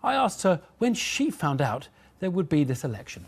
I asked her when she found out there would be this election.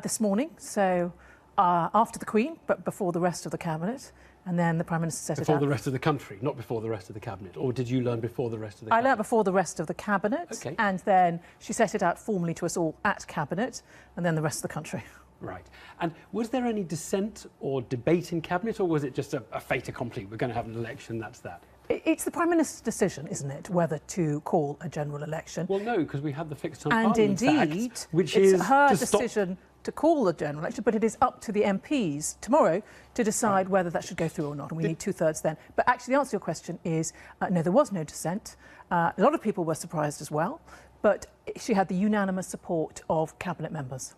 This morning, so after the Queen, but before the rest of the Cabinet, and then the Prime Minister set it out. Before the rest of the country, not before the rest of the Cabinet? Or did you learn before the rest of the Cabinet? I learnt before the rest of the Cabinet, OK. And then she set it out formally to us all at Cabinet, and then the rest of the country. Right. And was there any dissent or debate in Cabinet, or was it just a fait accompli? We're going to have an election, that's that? It's the Prime Minister's decision, isn't it, whether to call a general election? Well, no, because we had the fixed term And Parliament indeed, Act, which it's is her decision to call the general election, but it is up to the MPs tomorrow to decide whether that should go through or not, and we need two-thirds then. But actually, the answer to your question is no, there was no dissent. A lot of people were surprised as well, but she had the unanimous support of Cabinet members.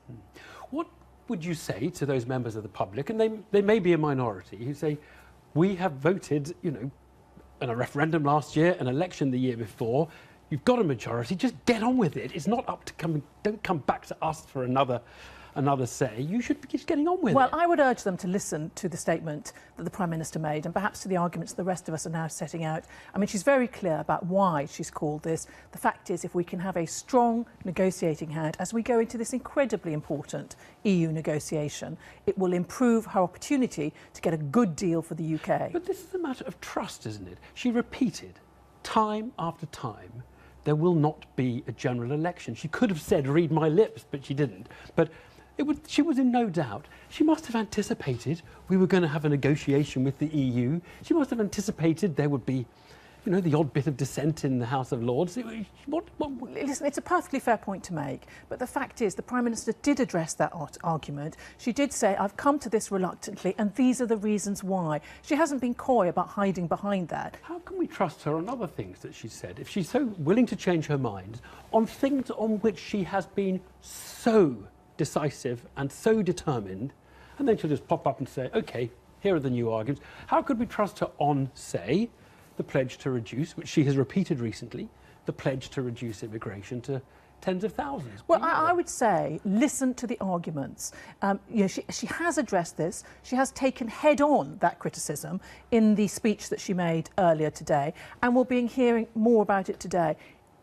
What would you say to those members of the public, and they may be a minority, who say, we have voted, you know, in a referendum last year, an election the year before, you've got a majority, just get on with it. It's not up to don't come back to us for another say. You should be just getting on with it. Well, I would urge them to listen to the statement that the Prime Minister made, and perhaps to the arguments the rest of us are now setting out. I mean, she's very clear about why she's called this. The fact is, if we can have a strong negotiating hand as we go into this incredibly important EU negotiation, it will improve her opportunity to get a good deal for the UK. But this is a matter of trust, isn't it? She repeated time after time, there will not be a general election. She could have said, read my lips, but she didn't. But she was in no doubt. She must have anticipated we were going to have a negotiation with the EU. She must have anticipated there would be, you know, the odd bit of dissent in the House of Lords. Listen, it's a perfectly fair point to make, but the fact is the Prime Minister did address that argument. She did say, I've come to this reluctantly, and these are the reasons why. She hasn't been coy about hiding behind that. How can we trust her on other things that she said, if she's so willing to change her mind on things on which she has been so decisive and so determined, and then she'll just pop up and say, OK, here are the new arguments. How could we trust her on, say, the pledge to reduce, which she has repeated recently, the pledge to reduce immigration to tens of thousands? Well, I would say listen to the arguments. You know, she has addressed this. She has taken head-on that criticism in the speech that she made earlier today, and we'll be hearing more about it today.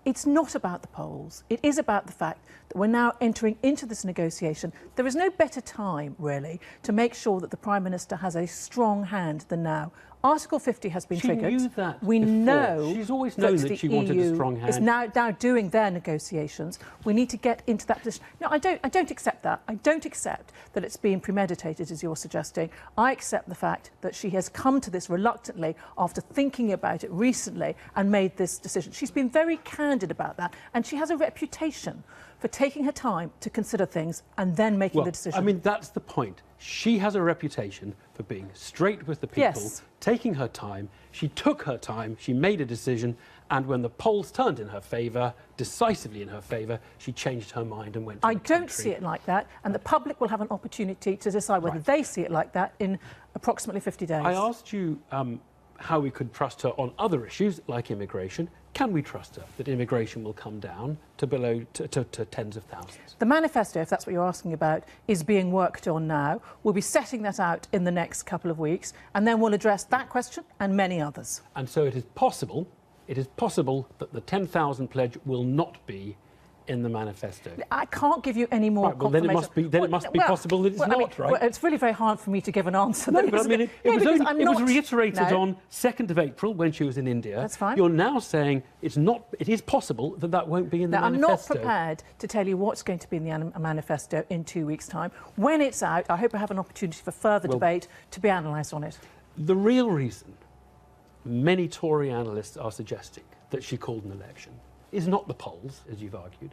It's not about the polls. It is about the fact that we're now entering into this negotiation. There is no better time, really, to make sure that the Prime Minister has a strong hand than now. Article 50 has been triggered. She knew that we before. know she's always known that she wanted a strong hand. Is now doing their negotiations. We need to get into that position. No, I don't accept that. I don't accept that it's being premeditated, as you're suggesting. I accept the fact that she has come to this reluctantly after thinking about it recently and made this decision. She's been very candid about that, and she has a reputation for taking her time to consider things and then making the decision. I mean, that's the point. She has a reputation for being straight with the people, yes, taking her time. She took her time, she made a decision, and when the polls turned in her favour, decisively in her favour, she changed her mind and went to the country. I don't see it like that, and the public will have an opportunity to decide whether they see it like that in approximately 50 days. I asked you how we could trust her on other issues like immigration. Can we trust her that immigration will come down to below to tens of thousands? The manifesto, if that's what you're asking about, is being worked on now. We'll be setting that out in the next couple of weeks, and then we'll address that question and many others. And so it is possible that the 10,000 pledge will not be in the manifesto. I can't give you any more confirmation. Then it must be possible that it's not, right? Well, it's really very hard for me to give an answer. No, but I mean, it was reiterated on 2nd of April when she was in India. That's fine. You're now saying it is possible that won't be in the manifesto. I'm not prepared to tell you what's going to be in the manifesto in 2 weeks' time. When it's out, I hope I have an opportunity for further debate to be analysed on it. The real reason many Tory analysts are suggesting that she called an election is not the polls, as you've argued.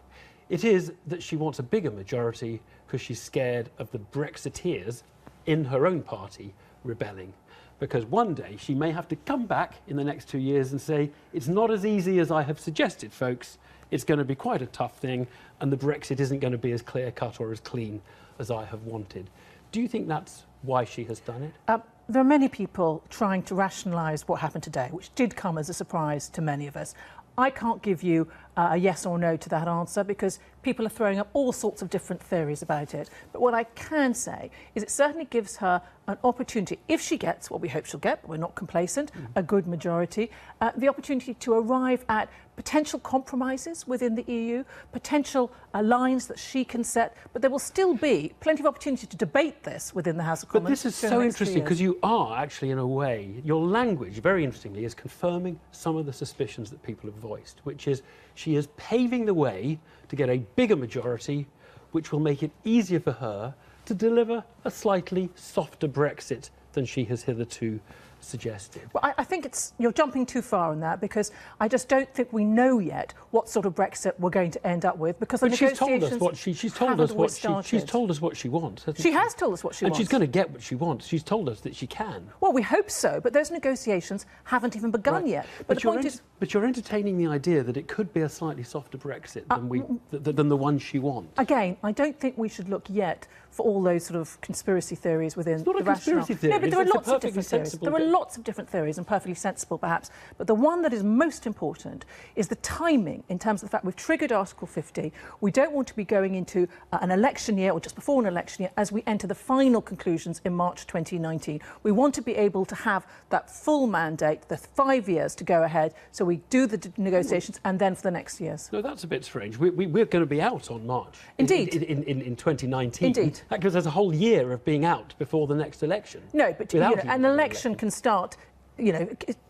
It is that she wants a bigger majority because she's scared of the Brexiteers in her own party rebelling. Because one day she may have to come back in the next 2 years and say, it's not as easy as I have suggested, folks. It's going to be quite a tough thing, and the Brexit isn't going to be as clear-cut or as clean as I have wanted. Do you think that's why she has done it? There are many people trying to rationalise what happened today, which did come as a surprise to many of us. I can't give you a yes or no to that answer, because people are throwing up all sorts of different theories about it. But what I can say is it certainly gives her an opportunity, if she gets what we hope she'll get, but we're not complacent, a good majority, the opportunity to arrive at potential compromises within the EU, potential lines that she can set, but there will still be plenty of opportunity to debate this within the House of Commons. But this is so interesting, because you are actually, in a way, your language, very interestingly, is confirming some of the suspicions that people have voiced, which is she is paving the way to get a bigger majority, which will make it easier for her to deliver a slightly softer Brexit than she has hitherto suggested. Well, I think you're jumping too far on that, because I just don't think we know yet what sort of Brexit we're going to end up with, because the negotiations she's told us what she wants. She has told us what she wants. And she's going to get what she wants. She's told us that she can. Well, we hope so, but those negotiations haven't even begun yet. But you're entertaining the idea that it could be a slightly softer Brexit than the one she wants. Again, I don't think we should look yet for all those sort of conspiracy theories within the rationale. It's not a conspiracy theory. No, but there are lots of different theories. There are lots of different theories, and perfectly sensible, perhaps. But the one that is most important is the timing, in terms of the fact we've triggered Article 50. We don't want to be going into an election year, or just before an election year, as we enter the final conclusions in March 2019. We want to be able to have that full mandate, the 5 years to go ahead, so we do the negotiations, and then for the next years. No, that's a bit strange. We're going to be out on March. Indeed. In 2019. Indeed. That gives us a whole year of being out before the next election. No, but an election can start,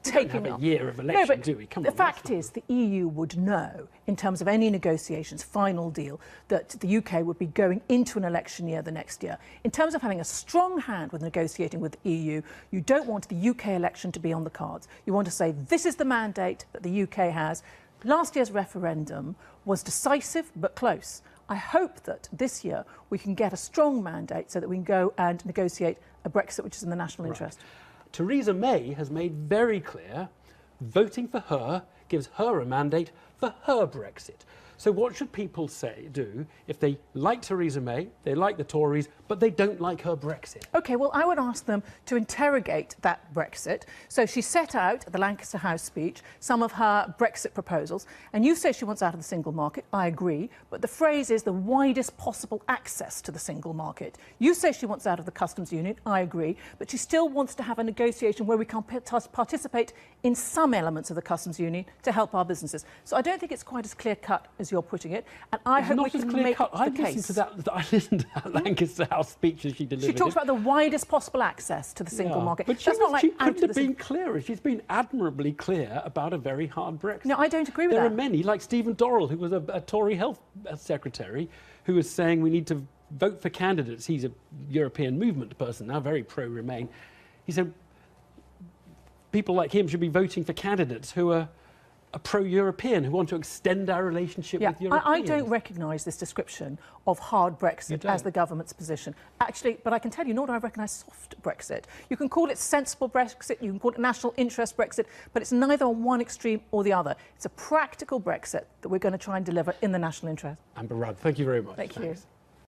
taking a year of election, no, but do we? Come the on, fact is, the EU would know, in terms of any negotiations, final deal, that the UK would be going into an election year the next year. In terms of having a strong hand with negotiating with the EU, you don't want the UK election to be on the cards. You want to say, this is the mandate that the UK has. Last year's referendum was decisive but close. I hope that this year we can get a strong mandate so that we can go and negotiate a Brexit which is in the national interest. Theresa May has made very clear voting for her gives her a mandate for her Brexit. So what should people do if they like Theresa May, they like the Tories, but they don't like her Brexit? OK, well, I would ask them to interrogate that Brexit. So she set out, at the Lancaster House speech, some of her Brexit proposals. And you say she wants out of the single market. I agree. But the phrase is the widest possible access to the single market. You say she wants out of the customs union. I agree. But she still wants to have a negotiation where we can participate in some elements of the customs union to help our businesses. So I don't think it's quite as clear-cut as you're putting it, and I hope we can make the case. I listened to that Lancaster House speech as she delivered. She talks about the widest possible access to the single market. But she couldn't have been clearer. She's been admirably clear about a very hard Brexit. No, I don't agree with that. There are many, like Stephen Dorrell, who was a Tory health secretary, who was saying we need to vote for candidates. He's a European movement person now, very pro-Remain. He said people like him should be voting for candidates who are pro-European, who want to extend our relationship with Europeans. I don't recognise this description of hard Brexit as the government's position. Actually, but I can tell you, nor do I recognise soft Brexit. You can call it sensible Brexit, you can call it national interest Brexit, but it's neither on one extreme or the other. It's a practical Brexit that we're going to try and deliver in the national interest. Amber Rudd, thank you very much. Thank you.